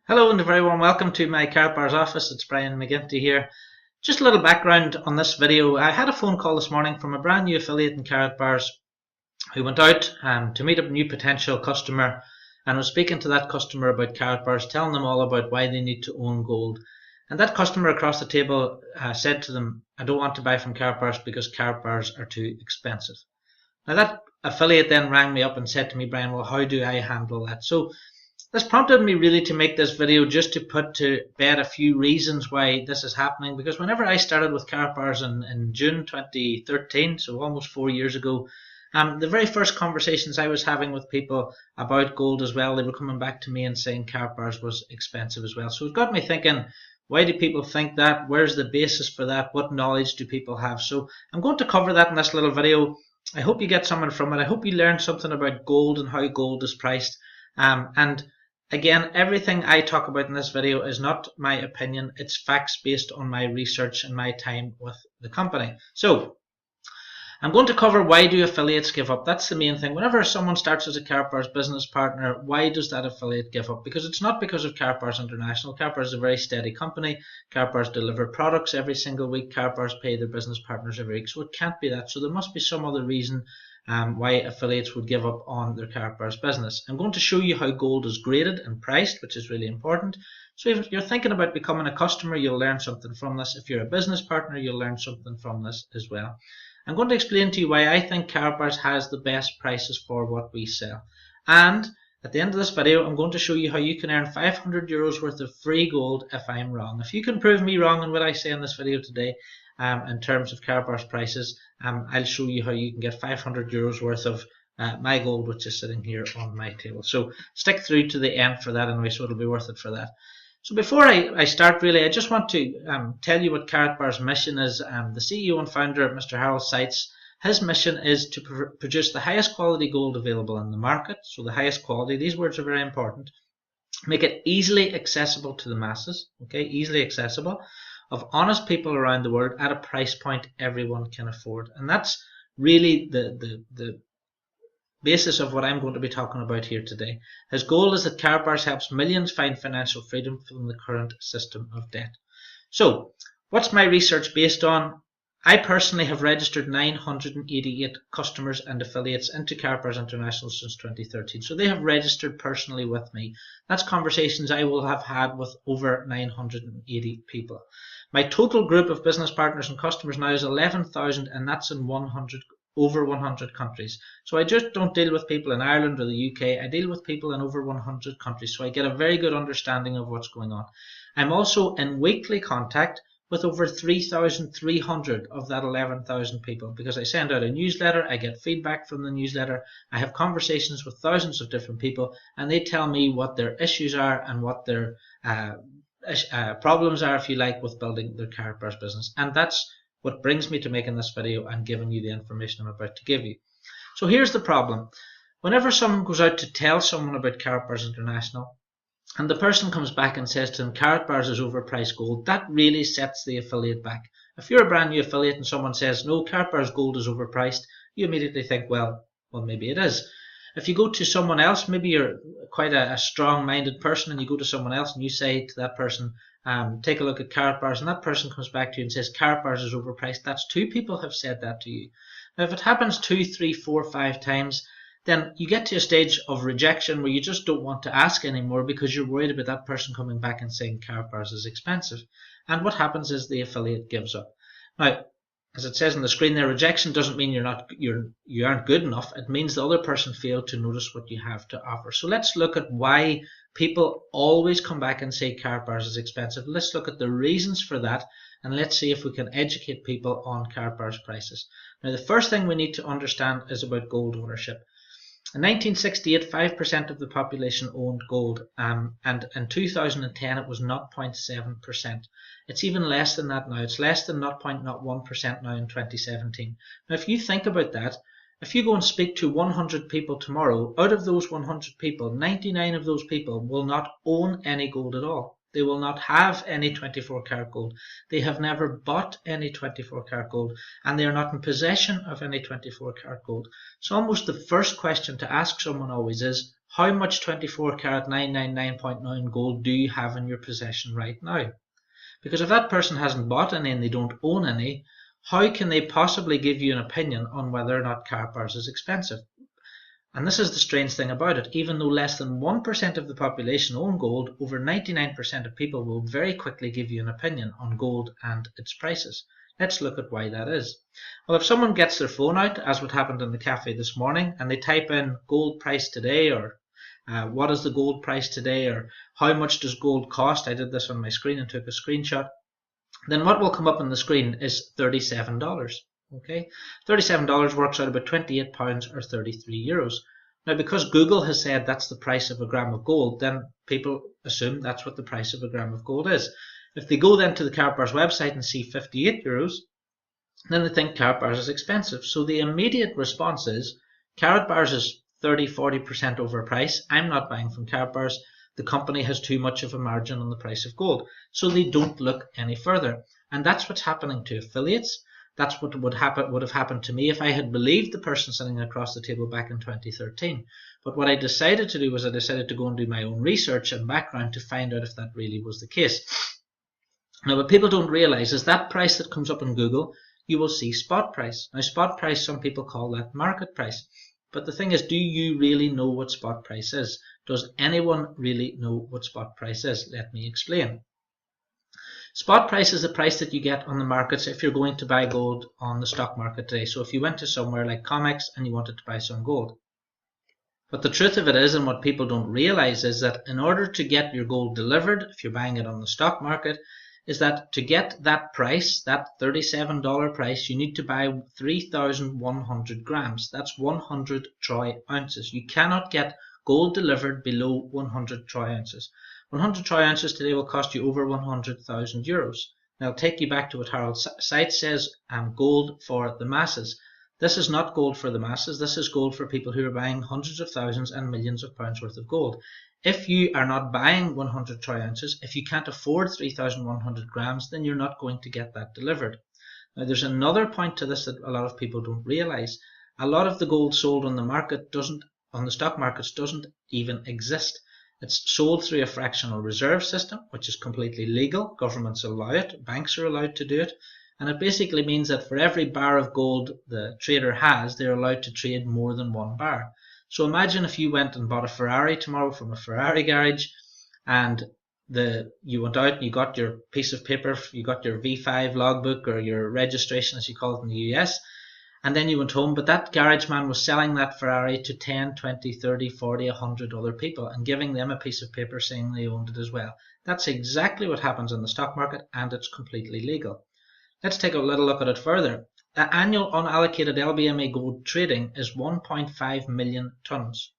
Hello and a very warm welcome to my Karatbars office. It's Brian McGinty here. Just a little background on this video. I had a phone call this morning from a brand new affiliate in Karatbars who went out to meet a new potential customer and was speaking to that customer about Karatbars, telling them all about why they need to own gold. And that customer across the table said to them, "I don't want to buy from Karatbars because Karatbars are too expensive." Now that affiliate then rang me up and said to me, "Brian, well, how do I handle that?" So this prompted me really to make this video, just to put to bed a few reasons why this is happening, because whenever I started with Karatbars in June 2013, so almost 4 years ago, the very first conversations I was having with people about gold as well, they were coming back to me and saying Karatbars was expensive as well. So it got me thinking, why do people think that? Where's the basis for that? What knowledge do people have? So I'm going to cover that in this little video. I hope you get something from it. I hope you learn something about gold and how gold is priced. And again, everything I talk about in this video is not my opinion. It's facts based on my research and my time with the company. So I'm going to cover, why do affiliates give up? That's the main thing. Whenever someone starts as a Karatbars business partner, why does that affiliate give up? Because it's not because of Karatbars International. Karatbars is a very steady company. Karatbars deliver products every single week. Karatbars pay their business partners every week. So it can't be that. So there must be some other reason why affiliates would give up on their Karatbars business. I'm going to show you how gold is graded and priced, which is really important. So if you're thinking about becoming a customer, you'll learn something from this. If you're a business partner, you'll learn something from this as well. I'm going to explain to you why I think Karatbars has the best prices for what we sell. And at the end of this video, I'm going to show you how you can earn 500 euros worth of free gold if I'm wrong. If you can prove me wrong in what I say in this video today, in terms of Karatbars prices, I'll show you how you can get 500 euros worth of my gold, which is sitting here on my table. So stick through to the end for that anyway, so it'll be worth it for that. So before I start, really, I just want to tell you what Karatbars' mission is. The CEO and founder, Mr. Harold Seitz, his mission is to produce the highest quality gold available in the market. So the highest quality, these words are very important. Make it easily accessible to the masses, okay, easily accessible, of honest people around the world at a price point everyone can afford. And that's really the basis of what I'm going to be talking about here today. His goal is that Karatbars helps millions find financial freedom from the current system of debt. So what's my research based on? I personally have registered 988 customers and affiliates into Karatbars International since 2013. So they have registered personally with me. That's conversations I will have had with over 980 people. My total group of business partners and customers now is 11,000, and that's in over 100 countries. So I just don't deal with people in Ireland or the UK. I deal with people in over 100 countries. So I get a very good understanding of what's going on. I'm also in weekly contact with over 3,300 of that 11,000 people, because I send out a newsletter, I get feedback from the newsletter, I have conversations with thousands of different people, and they tell me what their issues are and what their problems are, if you like, with building their Karatbars business. And that's what brings me to making this video and giving you the information I'm about to give you. So here's the problem. Whenever someone goes out to tell someone about Karatbars International, and the person comes back and says to them, Karatbars is overpriced gold, that really sets the affiliate back. If you're a brand new affiliate and someone says, no, Karatbars gold is overpriced, you immediately think, well, maybe it is. If you go to someone else, maybe you're quite a strong-minded person, and you go to someone else and you say to that person, take a look at Karatbars, and that person comes back to you and says Karatbars is overpriced, that's two people have said that to you. Now if it happens 2, 3, 4, 5 times, then you get to a stage of rejection where you just don't want to ask anymore, because you're worried about that person coming back and saying Karatbars is expensive. And what happens is the affiliate gives up. Now, as it says on the screen there, rejection doesn't mean you aren't good enough. It means the other person failed to notice what you have to offer. So let's look at why people always come back and say Karatbars is expensive. Let's look at the reasons for that, and let's see if we can educate people on Karatbars prices. Now, the first thing we need to understand is about gold ownership. In 1968, 5% of the population owned gold, and in 2010 it was 0.7%. It's even less than that now. It's less than 0.01% now in 2017. Now, if you think about that, if you go and speak to 100 people tomorrow, out of those 100 people, 99 of those people will not own any gold at all. They will not have any 24 karat gold. They have never bought any 24 karat gold, and they are not in possession of any 24 karat gold. So almost the first question to ask someone always is, how much 24 karat 999.9 gold do you have in your possession right now? Because if that person hasn't bought any and they don't own any, how can they possibly give you an opinion on whether or not Karatbars is expensive? And this is the strange thing about it. Even though less than 1% of the population own gold, over 99% of people will very quickly give you an opinion on gold and its prices. Let's look at why that is. Well, if someone gets their phone out, as what happened in the cafe this morning, and they type in gold price today, or what is the gold price today, or how much does gold cost, I did this on my screen and took a screenshot, then what will come up on the screen is $37. Okay, $37 works out about £28 or 33 euros. Now, because Google has said that's the price of a gram of gold, then people assume that's what the price of a gram of gold is. If they go then to the Karatbars website and see 58 euros, then they think Karatbars is expensive. So the immediate response is, Karatbars is 30-40% overpriced. I'm not buying from Karatbars. The company has too much of a margin on the price of gold. So they don't look any further. And that's what's happening to affiliates. That's what would have happened to me if I had believed the person sitting across the table back in 2013. But what I decided to do was I decided to go and do my own research and background to find out if that really was the case. Now, what people don't realize is that price that comes up in Google, you will see spot price. Now, spot price, some people call that market price. But the thing is, do you really know what spot price is? Does anyone really know what spot price is? Let me explain. Spot price is the price that you get on the markets if you're going to buy gold on the stock market today. So if you went to somewhere like COMEX and you wanted to buy some gold. But the truth of it is, and what people don't realize, is that in order to get your gold delivered, if you're buying it on the stock market, is that to get that price, that $37 price, you need to buy 3,100 grams. That's 100 troy ounces. You cannot get gold delivered below 100 troy ounces. 100 troy ounces today will cost you over 100,000 euros. Now, I'll take you back to what Harold Seitz says, gold for the masses. This is not gold for the masses. This is gold for people who are buying hundreds of thousands and millions of pounds worth of gold. If you are not buying 100 troy ounces, if you can't afford 3,100 grams, then you're not going to get that delivered. Now, there's another point to this that a lot of people don't realize. A lot of the gold sold on the market on the stock markets doesn't even exist. It's sold through a fractional reserve system, which is completely legal. Governments allow it. Banks are allowed to do it. And it basically means that for every bar of gold the trader has, they're allowed to trade more than one bar. So imagine if you went and bought a Ferrari tomorrow from a Ferrari garage, and you went out and you got your piece of paper, you got your V5 logbook or your registration as you call it in the US, and then you went home, but that garage man was selling that Ferrari to 10, 20, 30, 40, 100 other people and giving them a piece of paper saying they owned it as well. That's exactly what happens in the stock market, and it's completely legal. Let's take a little look at it further. The annual unallocated LBMA gold trading is 1.5 million tons.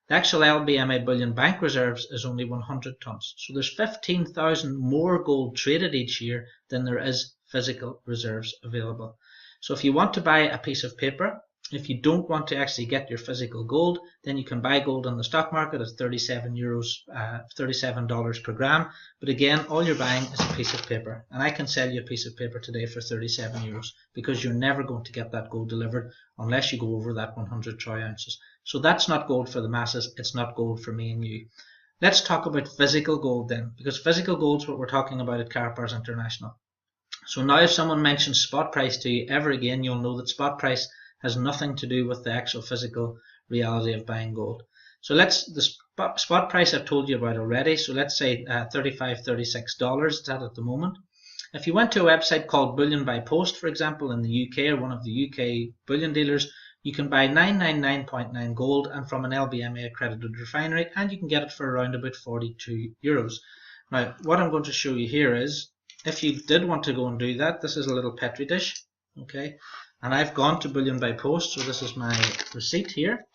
The actual LBMA bullion bank reserves is only 100 tons. So there's 15,000 more gold traded each year than there is physical reserves available. So if you want to buy a piece of paper, if you don't want to actually get your physical gold, then you can buy gold on the stock market at $37 per gram. But again, all you're buying is a piece of paper. And I can sell you a piece of paper today for 37 euros because you're never going to get that gold delivered unless you go over that 100 troy ounces. So that's not gold for the masses. It's not gold for me and you. Let's talk about physical gold then, because physical gold is what we're talking about at Karatbars International. So now if someone mentions spot price to you ever again, you'll know that spot price has nothing to do with the actual physical reality of buying gold. So the spot price I've told you about already. So let's say $35, $36 it's at the moment. If you went to a website called Bullion by Post, for example, in the UK or one of the UK bullion dealers, you can buy 999.9 gold and from an LBMA accredited refinery, and you can get it for around about 42 euros. Now, what I'm going to show you here is, if you did want to go and do that, this is a little petri dish, okay? And I've gone to Bullion by Post, so this is my receipt here.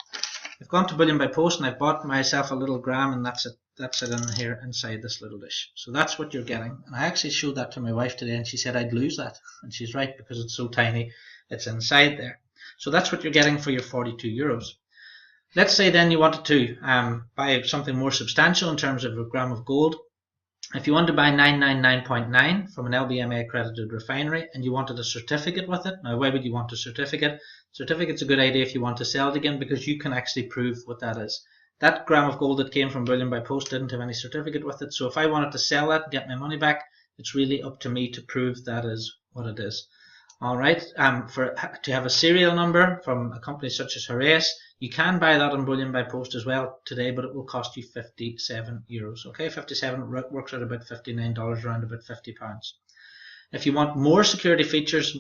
I've gone to Bullion by Post and I've bought myself a little gram, and that's it in here inside this little dish. So that's what you're getting. And I actually showed that to my wife today and she said I'd lose that. And she's right, because it's so tiny, it's inside there. So that's what you're getting for your 42 euros. Let's say then you wanted to buy something more substantial in terms of a gram of gold. If you want to buy 999.9 from an LBMA accredited refinery and you wanted a certificate with it, now why would you want a certificate? Certificate's a good idea if you want to sell it again, because you can actually prove what that is. that gram of gold that came from bullion by post didn't have any certificate with it. So if I wanted to sell that and get my money back, it's really up to me to prove that is what it is. All right. To have a serial number from a company such as Heraeus, you can buy that on bullion by post as well today, but it will cost you €57. Okay, 57 works out about $59, around about £50. If you want more security features,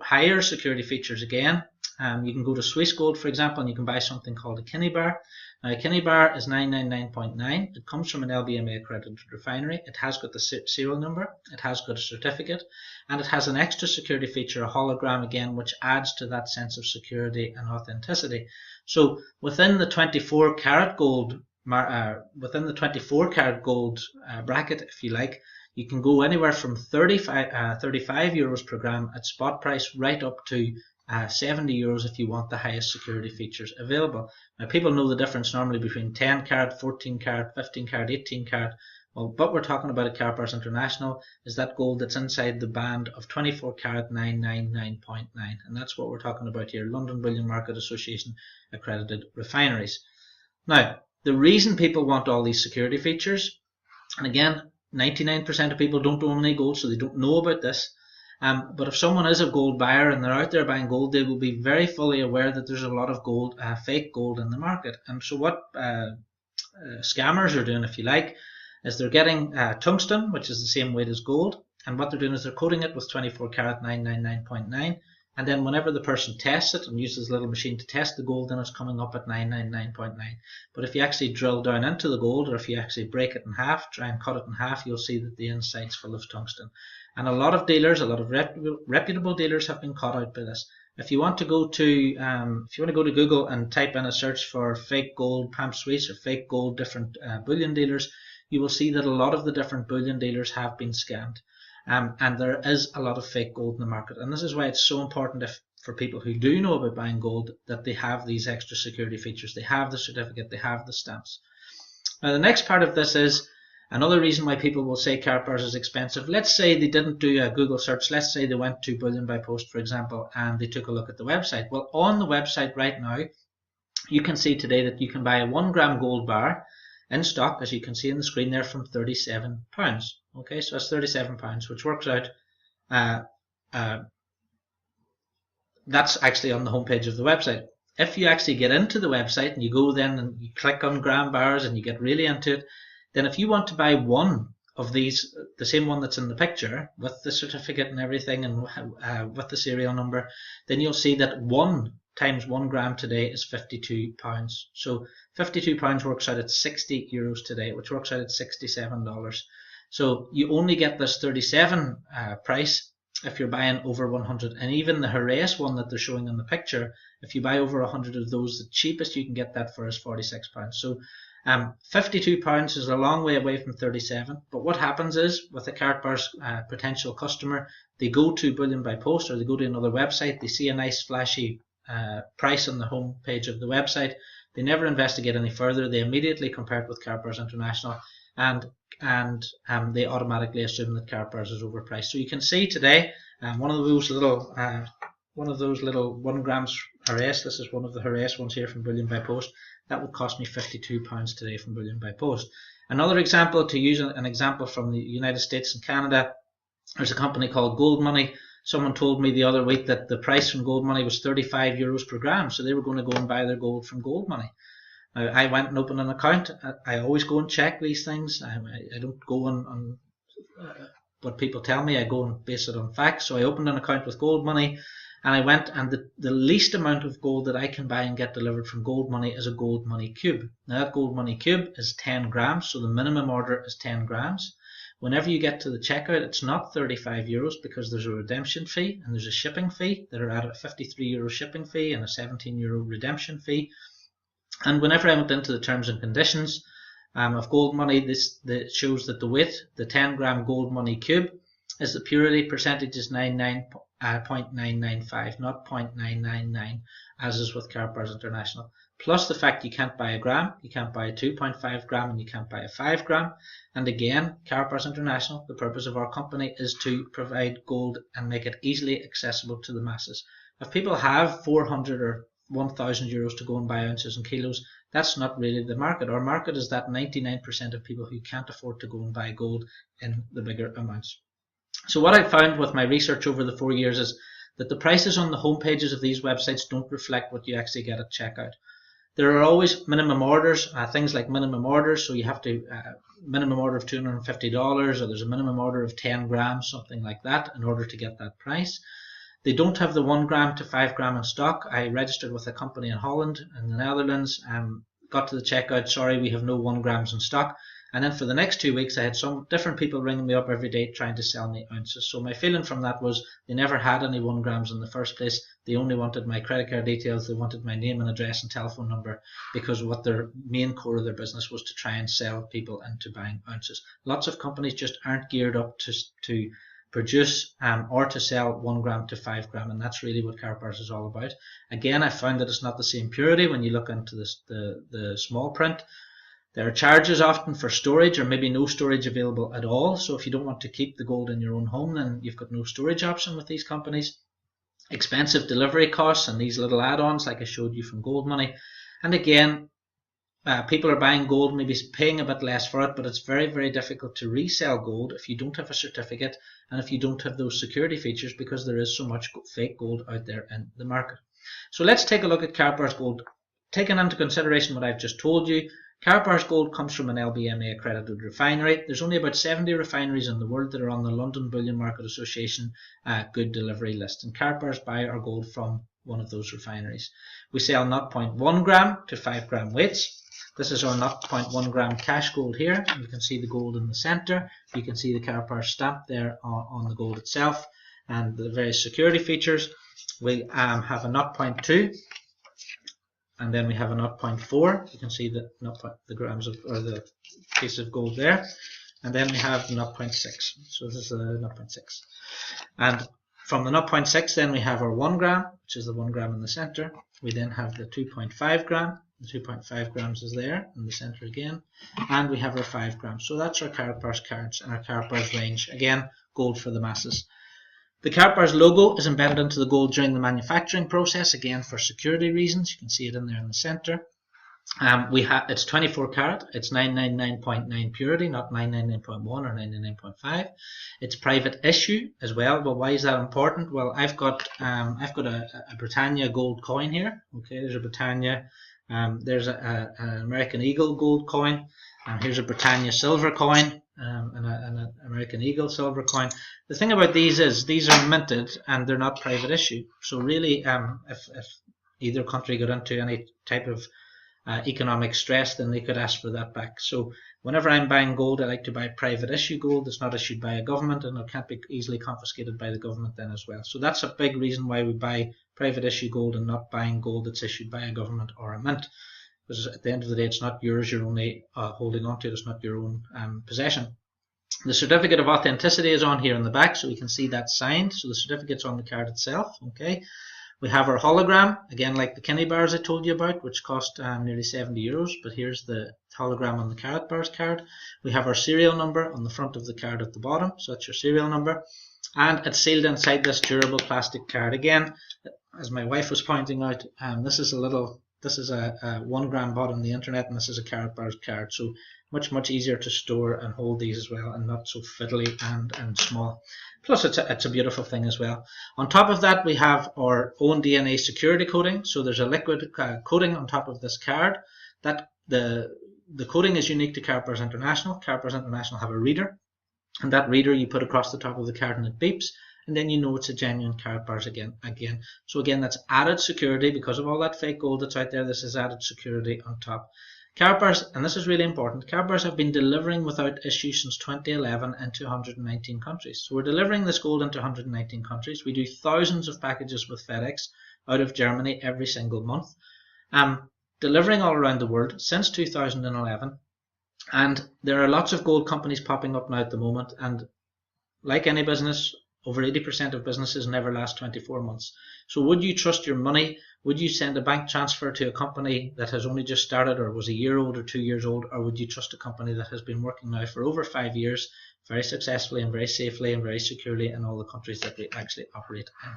higher security features again, you can go to Swiss Gold, for example, and you can buy something called a Kinney bar. Now, a Kinney bar is 999.9. It comes from an LBMA accredited refinery. It has got the serial number. It has got a certificate, and it has an extra security feature, a hologram again, which adds to that sense of security and authenticity. So within the 24 karat gold, bracket, if you like, you can go anywhere from 35 euros per gram at spot price right up to €70 if you want the highest security features available. Now, people know the difference normally between 10 carat, 14 carat, 15 carat, 18 carat. Well, what we're talking about at Karatbars International is that gold that's inside the band of 24 carat 999.9, and that's what we're talking about here, London Bullion Market Association accredited refineries. Now, the reason people want all these security features, and again, 99% of people don't own any gold, so they don't know about this. But if someone is a gold buyer and they're out there buying gold, they will be very fully aware that there's a lot of gold, fake gold in the market. And so what scammers are doing, if you like, is they're getting tungsten, which is the same weight as gold, and what they're doing is they're coating it with 24 karat 999.9, and then whenever the person tests it and uses a little machine to test the gold, then it's coming up at 999.9. But if you actually drill down into the gold, or if you actually break it in half, try and cut it in half, you'll see that the inside's full of tungsten. And a lot of dealers, a lot of reputable dealers have been caught out by this. If you want to go to Google and type in a search for fake gold Pamp Suisse or fake gold different bullion dealers, you will see that a lot of the different bullion dealers have been scammed. And there is a lot of fake gold in the market. And this is why it's so important for people who do know about buying gold that they have these extra security features. They have the certificate, they have the stamps. Now, the next part of this is another reason why people will say Karatbars is expensive. Let's say they didn't do a Google search. Let's say they went to Bullion by Post, for example, and they took a look at the website. Well, on the website right now, you can see today that you can buy a 1 gram gold bar in stock, as you can see on the screen there, from £37. Okay, so that's £37, which works out, that's actually on the homepage of the website. If you actually get into the website and you go then and you click on gram bars and you get really into it, then if you want to buy one of these, the same one that's in the picture, with the certificate and everything and with the serial number, then you'll see that 1 times 1 gram today is £52. So £52 works out at €60 today, which works out at $67. So you only get this 37 price if you're buying over 100. And even the Heraeus one that they're showing in the picture, if you buy over 100 of those, the cheapest you can get that for is £46. So £52 is a long way away from 37. But what happens is, with a Karatbars potential customer, they go to Bullion by Post or they go to another website, they see a nice flashy price on the home page of the website. They never investigate any further. They immediately compare it with Karatbars International, and they automatically assume that Karatbars is overpriced. So you can see today, one of those little 1 grams Heraeus. This is one of the Heraeus ones here from Bullion by Post. That would cost me £52 today from Bullion by Post. Another example, to use an example from the United States and Canada, there's a company called Gold Money. Someone told me the other week that the price from Gold Money was €35 per gram, so they were going to go and buy their gold from Gold Money. Now, I went and opened an account. I always go and check these things. I don't go on what people tell me. I go and base it on facts. So I opened an account with Gold Money, and I went, and the least amount of gold that I can buy and get delivered from Gold Money is a Gold Money cube. Now, that Gold Money cube is 10 grams, so the minimum order is 10 grams. Whenever you get to the checkout, it's not €35 because there's a redemption fee and there's a shipping fee that are at a €53 shipping fee and a €17 redemption fee. And whenever I went into the terms and conditions of Gold Money, this shows that the weight, the 10 gram Gold Money cube, is the purity percentage is 0.995, not 0.999, as is with Karatbars International. Plus the fact you can't buy a gram, you can't buy a 2.5 gram, and you can't buy a 5 gram. And again, Karatbars International, the purpose of our company is to provide gold and make it easily accessible to the masses. If people have 400 or €1,000 to go and buy ounces and kilos, That's not really the market. Our market is that 99% of people who can't afford to go and buy gold in the bigger amounts. So what I found with my research over the 4 years is that the prices on the home pages of these websites don't reflect what you actually get at checkout. There are always minimum orders, things like minimum orders, so you have to minimum order of $250, or there's a minimum order of 10 grams, something like that, in order to get that price. They don't have the 1 gram to 5 gram in stock. I registered with a company in Holland and the Netherlands, got to the checkout, sorry, we have no 1 grams in stock. And then for the next 2 weeks, I had some different people ringing me up every day trying to sell me ounces. So my feeling from that was they never had any 1 grams in the first place. They only wanted my credit card details. They wanted my name and address and telephone number, because what their main core of their business was to try and sell people into buying ounces. Lots of companies just aren't geared up to produce or to sell 1 gram to 5 gram, and that's really what Karatbars is all about. Again, I found that it's not the same purity when you look into the small print. There are charges often for storage, or maybe no storage available at all. So if you don't want to keep the gold in your own home, then you've got no storage option with these companies. Expensive delivery costs and these little add-ons like I showed you from Gold Money. And again, people are buying gold, maybe paying a bit less for it, but it's very, very difficult to resell gold if you don't have a certificate and if you don't have those security features, because there is so much fake gold out there in the market. So let's take a look at Karatbars Gold. Taking into consideration what I've just told you, Karatbars Gold comes from an LBMA accredited refinery. There's only about 70 refineries in the world that are on the London Bullion Market Association good delivery list, and Karatbars buy our gold from one of those refineries. We sell 0.1 gram to 5 gram weights. This is our 0.1 gram cash gold here. You can see the gold in the center. You can see the Karatbars stamp there on the gold itself and the various security features. We have a 0.2. And then we have a 0.4. You can see the grams of, or the piece of gold there. And then we have the 0.6. So this is a 0.6. And from the 0.6, then we have our 1 gram, which is the 1 gram in the center. We then have the 2.5 gram. The 2.5 grams is there in the center again. And we have our 5 grams. So that's our Karatbars cards and our Karatbars range. Again, gold for the masses. The Karatbars logo is embedded into the gold during the manufacturing process, again for security reasons. You can see it in there in the center. It's 24 carat, it's 999.9 purity, not 999.1 or 999.5. It's private issue as well. Well, why is that important? Well, I've got a Britannia gold coin here. Okay, there's a Britannia. There's an American Eagle gold coin. Here's a Britannia silver coin. And an American Eagle silver coin. The thing about these is these are minted and they're not private issue. So really, if either country got into any type of economic stress, then they could ask for that back. So whenever I'm buying gold, I like to buy private issue gold that's not issued by a government, and it can't be easily confiscated by the government then as well. So that's a big reason why we buy private issue gold and not buying gold that's issued by a government or a mint. Because at the end of the day, it's not yours, you're only holding on to it, it's not your own possession. The certificate of authenticity is on here in the back, so we can see that signed. So the certificate's on the card itself. Okay. We have our hologram, again like the Karatbars I told you about, which cost nearly 70 euros, but here's the hologram on the Karatbars card. We have our serial number on the front of the card at the bottom, so that's your serial number. And it's sealed inside this durable plastic card. Again, as my wife was pointing out, this is a 1 gram bought on the internet, and this is a Karatbars card, so much easier to store and hold these as well, and not so fiddly and small. Plus it's a beautiful thing as well. On top of that, we have our own DNA security coating. So there's a liquid coating on top of this card. That the coating is unique to Karatbars International. Karatbars International have a reader, and that reader you put across the top of the card and it beeps, and then you know it's a genuine Karatbars again. So again, that's added security because of all that fake gold that's out there. This is added security on top. Karatbars, and this is really important, Karatbars have been delivering without issue since 2011 into 119 countries. So we're delivering this gold into 119 countries. We do thousands of packages with FedEx out of Germany every single month. Delivering all around the world since 2011. And there are lots of gold companies popping up now at the moment, and like any business, over 80% of businesses never last 24 months. So would you trust your money? Would you send a bank transfer to a company that has only just started or was a year old or 2 years old? Or would you trust a company that has been working now for over 5 years, very successfully and very safely and very securely in all the countries that we actually operate in?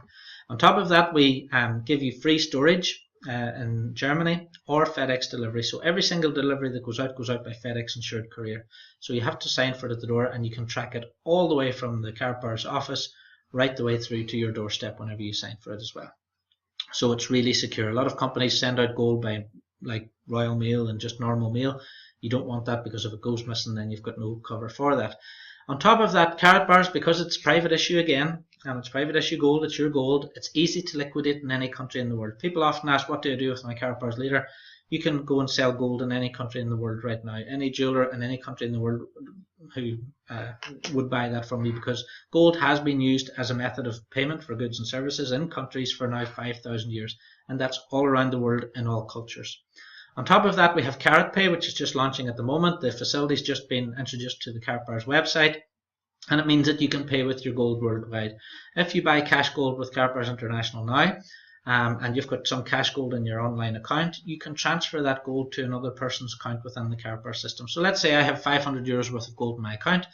On top of that, we give you free storage in Germany, or FedEx delivery. So every single delivery that goes out by FedEx insured courier. So you have to sign for it at the door, and you can track it all the way from the Karatbars office right the way through to your doorstep whenever you sign for it as well. So it's really secure. A lot of companies send out gold by like Royal Mail and just normal mail. You don't want that, because if it goes missing, then you've got no cover for that. On top of that, Karatbars, because it's private issue again, and it's private issue gold, it's your gold, it's easy to liquidate in any country in the world. People often ask, what do I do with my Karatbars later? You can go and sell gold in any country in the world right now. Any jeweler in any country in the world who would buy that from you, because gold has been used as a method of payment for goods and services in countries for now 5,000 years, and that's all around the world in all cultures. On top of that, we have KaratPay, which is just launching at the moment. The facility's just been introduced to the Karatbars website, and it means that you can pay with your gold worldwide. If you buy cash gold with Karatbars International now, and you've got some cash gold in your online account, you can transfer that gold to another person's account within the Karatbars system. So let's say I have 500 euros worth of gold in my account.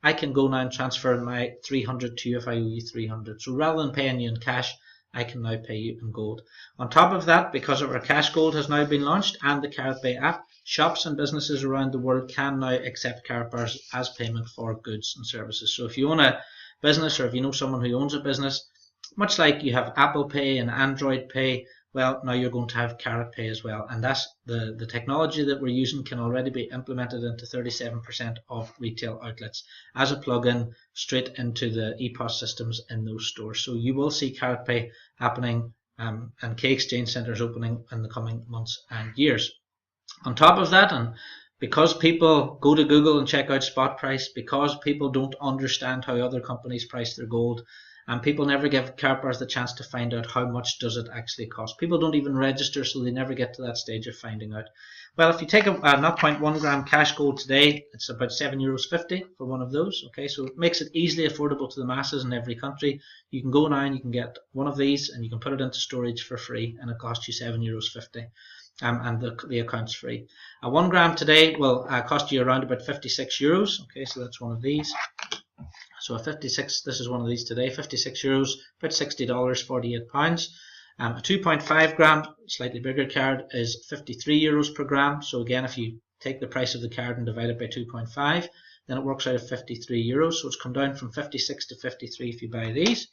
I can go now and transfer my 300 to you if I owe you 300. So rather than paying you in cash, I can now pay you in gold. On top of that, because of our cash gold has now been launched and the KaratPay app, shops and businesses around the world can now accept Karatbars as payment for goods and services. So if you own a business, or if you know someone who owns a business, much like you have Apple Pay and Android Pay, well, now you're going to have KaratPay as well. And that's the technology that we're using can already be implemented into 37% of retail outlets as a plugin straight into the EPOS systems in those stores. So you will see KaratPay happening and K exchange centers opening in the coming months and years. On top of that, and because people go to Google and check out spot price, because people don't understand how other companies price their gold, and people never give Karatbars the chance to find out how much does it actually cost. People don't even register, so they never get to that stage of finding out. Well, if you take a 0.1 gram cash gold today, it's about €7.50 for one of those. Okay, so it makes it easily affordable to the masses in every country. You can go now and you can get one of these, and you can put it into storage for free, and it costs you €7.50. And the account's free. A 1 gram today will cost you around about €56. Okay, so that's one of these. So a 56, this is one of these today, €56, about $60, £48. A 2.5 gram, slightly bigger card, is €53 per gram. So again, if you take the price of the card and divide it by 2.5, then it works out at €53. So it's come down from 56 to 53 if you buy these.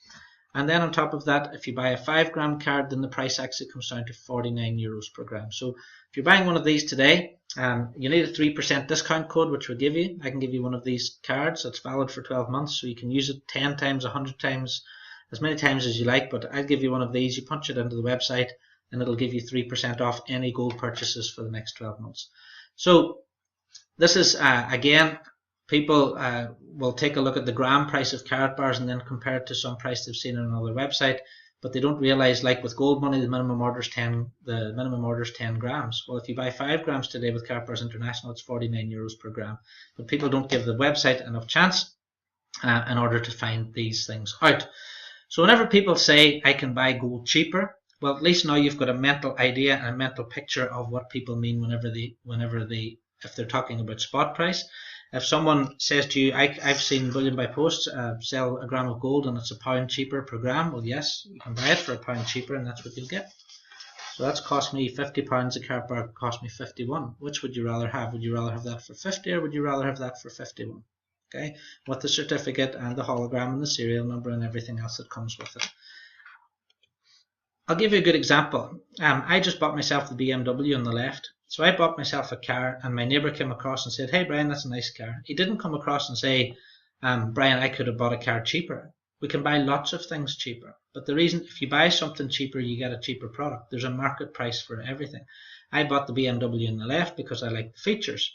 And then on top of that, if you buy a 5 gram card, then the price actually comes down to €49 per gram. So if you're buying one of these today, you need a 3% discount code, which we'll give you. I can give you one of these cards that's valid for 12 months, so you can use it 10 times, 100 times, as many times as you like, but I'll give you one of these. You punch it into the website, and it'll give you 3% off any gold purchases for the next 12 months. So this is, again, people will take a look at the gram price of Karatbars and then compare it to some price they've seen on another website, but they don't realize, like with gold money, the minimum order is 10 grams. Well, if you buy 5 grams today with Karatbars International, it's €49 per gram. But people don't give the website enough chance in order to find these things out. So whenever people say, I can buy gold cheaper, well, at least now you've got a mental idea and a mental picture of what people mean if they're talking about spot price. If someone says to you, I've seen Bullion by Post sell a gram of gold and it's £1 cheaper per gram, well, yes, you can buy it for £1 cheaper, and that's what you'll get. So that's cost me £50, a Karatbar cost me 51. Which would you rather have? Would you rather have that for 50, or would you rather have that for 51? Okay, with the certificate and the hologram and the serial number and everything else that comes with it. I'll give you a good example. I just bought myself the BMW on the left. So I bought myself a car, and my neighbour came across and said, hey Brian, that's a nice car. He didn't come across and say, Brian, I could have bought a car cheaper. We can buy lots of things cheaper, but the reason, if you buy something cheaper, you get a cheaper product. There's a market price for everything. I bought the BMW on the left because I like the features.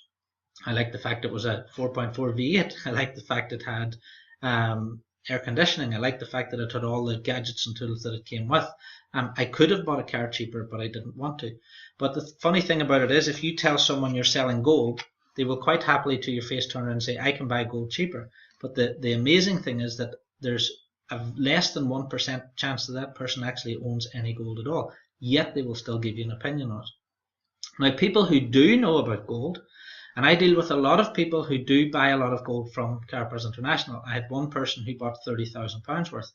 I like the fact it was a 4.4 V8. I like the fact it had air conditioning. I like the fact that it had all the gadgets and tools that it came with. I could have bought a car cheaper, but I didn't want to. But the funny thing about it is, if you tell someone you're selling gold, they will quite happily to your face turn around and say, I can buy gold cheaper. But the amazing thing is that there's a less than 1% chance that that person actually owns any gold at all. Yet they will still give you an opinion on it. Now, people who do know about gold, and I deal with a lot of people who do buy a lot of gold from Karatbars International. I had one person who bought £30,000 worth.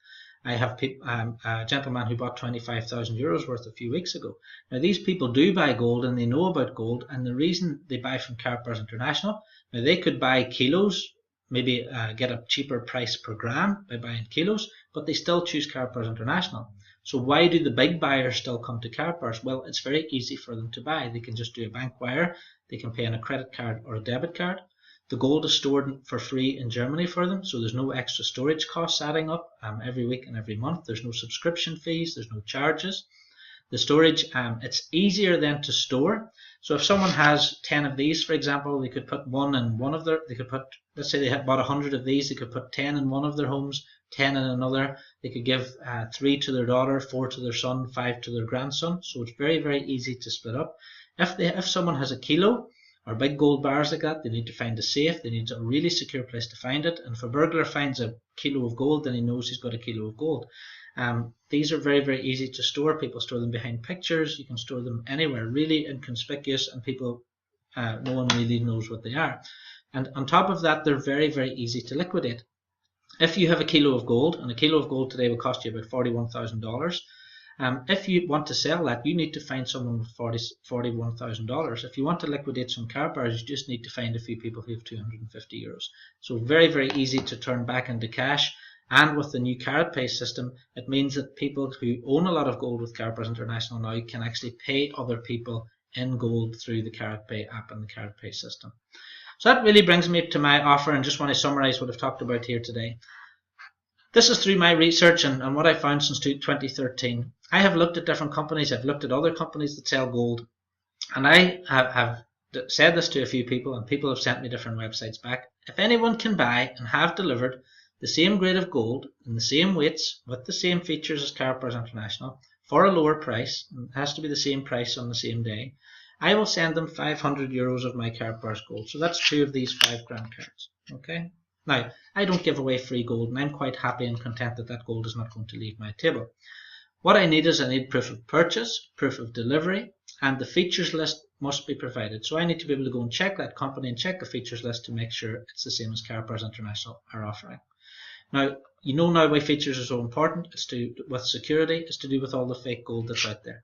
I have a gentleman who bought 25,000 euros worth a few weeks ago. Now these people do buy gold and they know about gold, and the reason they buy from Karatbars International, now they could buy kilos, maybe get a cheaper price per gram by buying kilos, but they still choose Karatbars International. So why do the big buyers still come to Karatbars? Well, it's very easy for them to buy. They can just do a bank wire, they can pay on a credit card or a debit card. The gold is stored for free in Germany for them, so there's no extra storage costs adding up every week and every month. There's no subscription fees, there's no charges. The storage, it's easier then to store. So if someone has 10 of these, for example, they could put one in one of their, they could put, let's say they had bought 100 of these, they could put 10 in one of their homes, 10 in another. They could give 3 to their daughter, 4 to their son, 5 to their grandson. So it's very, very easy to split up. If someone has a kilo, or big gold bars like that, they need to find a safe, they need a really secure place to find it, and if a burglar finds a kilo of gold, then he knows he's got a kilo of gold. These are very, very easy to store. People store them behind pictures, you can store them anywhere, really inconspicuous, and people, no one really knows what they are. And on top of that, they're very, very easy to liquidate. If you have a kilo of gold, and a kilo of gold today will cost you about $41,000, if you want to sell that, you need to find someone with $41,000. If you want to liquidate some Karatbars, you just need to find a few people who have 250 euros. So very, very easy to turn back into cash. And with the new Karatpay system, it means that people who own a lot of gold with Karatbars International now can actually pay other people in gold through the Karatpay app and the Karatpay system. So that really brings me to my offer, and just want to summarize what I've talked about here today. This is through my research and what I found since 2013. I have looked at different companies, I've looked at other companies that sell gold, and I have said this to a few people, and people have sent me different websites back. If anyone can buy and have delivered the same grade of gold in the same weights with the same features as Karatbars International for a lower price, and it has to be the same price on the same day, I will send them 500 euros of my Karatbars gold. So that's 2 of these 5 gram cards. Okay. Now, I don't give away free gold, and I'm quite happy and content that that gold is not going to leave my table. What I need is I need proof of purchase, proof of delivery, and the features list must be provided. So I need to be able to go and check that company and check the features list to make sure it's the same as Karatbars International are offering. Now, you know now why features are so important. It's to do with security. It's to do with all the fake gold that's out there.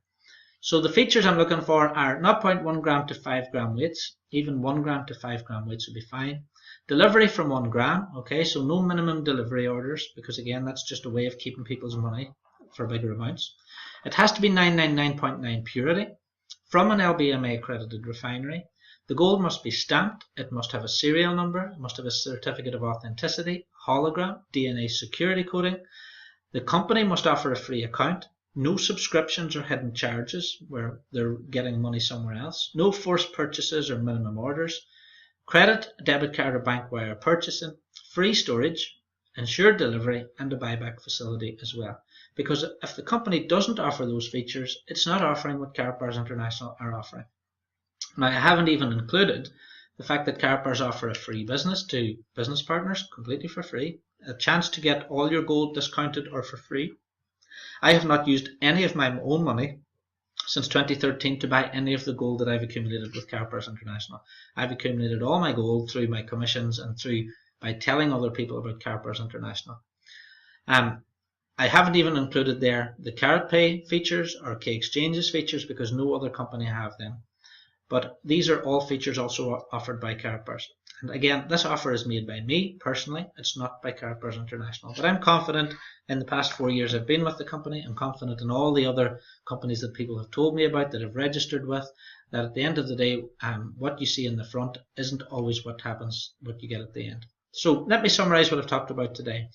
So the features I'm looking for are 0.1 gram to 5 gram weights. Even 1 gram to 5 gram weights would be fine. Delivery from 1 gram, okay, so no minimum delivery orders, because again, that's just a way of keeping people's money for bigger amounts. It has to be 999.9 purity, from an LBMA accredited refinery. The gold must be stamped, it must have a serial number, it must have a certificate of authenticity, hologram, DNA security coding. The company must offer a free account, no subscriptions or hidden charges where they're getting money somewhere else, no forced purchases or minimum orders, credit, debit card or bank wire purchasing, free storage, ensured delivery, and a buyback facility as well. Because if the company doesn't offer those features, it's not offering what Karatbars International are offering. Now, I haven't even included the fact that Karatbars offer a free business to business partners completely for free, a chance to get all your gold discounted or for free. I have not used any of my own money since 2013 to buy any of the gold that I've accumulated with Karatbars International. I've accumulated all my gold through my commissions and through by telling other people about Karatbars International. I haven't even included there the Karatpay features or K-Exchanges features because no other company have them. But these are all features also offered by Karatbars. And again, this offer is made by me personally. It's not by Karatbars International. But I'm confident in the past 4 years I've been with the company. I'm confident in all the other companies that people have told me about, that have registered with, that at the end of the day, what you see in the front isn't always what happens, what you get at the end. So let me summarize what I've talked about today.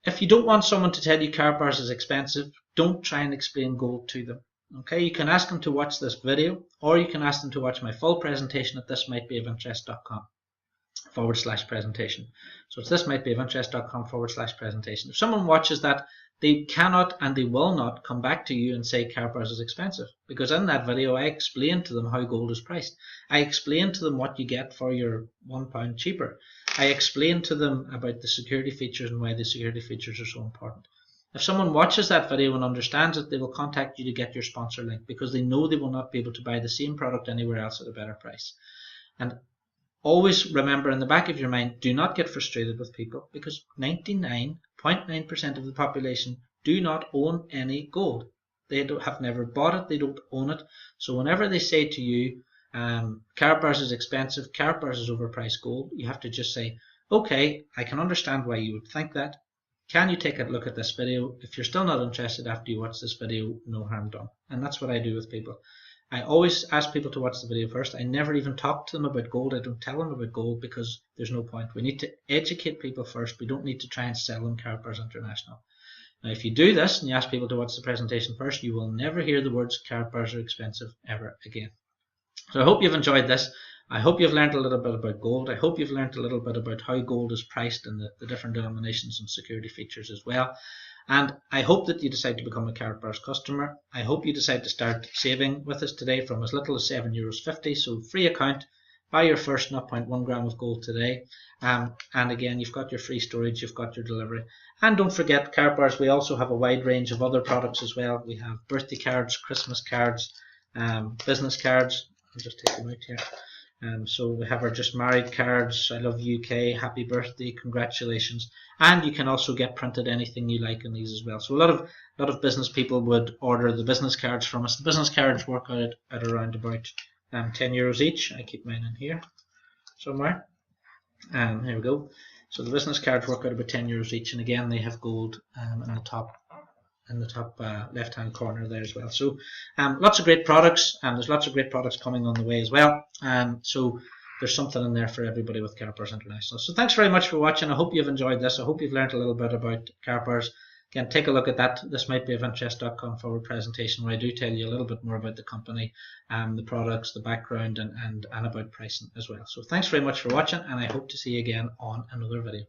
If you don't want someone to tell you Karatbars is expensive, don't try and explain gold to them. Okay, you can ask them to watch this video, or you can ask them to watch my full presentation at thismightbeofinterest.com/presentation. So it's thismightbeofinterest.com/presentation. If someone watches that, they cannot and they will not come back to you and say Karatbars is expensive, because in that video I explained to them how gold is priced. I explained to them what you get for your £1 cheaper. I explained to them about the security features and why the security features are so important. If someone watches that video and understands it, they will contact you to get your sponsor link because they know they will not be able to buy the same product anywhere else at a better price. And always remember in the back of your mind, do not get frustrated with people because 99.9% 0.9% of the population do not own any gold. They have never bought it, they don't own it. So whenever they say to you, Karatbars is expensive, Karatbars is overpriced gold, you have to just say, okay, I can understand why you would think that. Can you take a look at this video? If you're still not interested after you watch this video, no harm done. And that's what I do with people. I always ask people to watch the video first. I never even talk to them about gold. I don't tell them about gold because there's no point. We need to educate people first. We don't need to try and sell them Karatbars International. Now, if you do this and you ask people to watch the presentation first, you will never hear the words Karatbars are expensive ever again. So I hope you've enjoyed this. I hope you've learned a little bit about gold. I hope you've learned a little bit about how gold is priced and the different denominations and security features as well. And I hope that you decide to become a Karatbars customer. I hope you decide to start saving with us today from as little as €7.50. So free account, buy your first 0.1 gram of gold today. And again, you've got your free storage, you've got your delivery. And don't forget, Karatbars, we also have a wide range of other products as well. We have birthday cards, Christmas cards, business cards. I'll just take them out here. So we have our just married cards, I love UK, happy birthday, congratulations, and you can also get printed anything you like in these as well. So a lot of business people would order the business cards from us. The business cards work out at around about €10 each. I keep mine in here somewhere. Here we go. So the business cards work out about €10 each, and again they have gold in the top left hand corner there as well. So lots of great products, and there's lots of great products coming on the way as well. So there's something in there for everybody with Karatbars International. So thanks very much for watching. I hope you've enjoyed this. I hope you've learned a little bit about Karatbars. Again, take a look at that. This might be of interest.com presentation where I do tell you a little bit more about the company, the products, the background, and about pricing as well. So thanks very much for watching, and I hope to see you again on another video.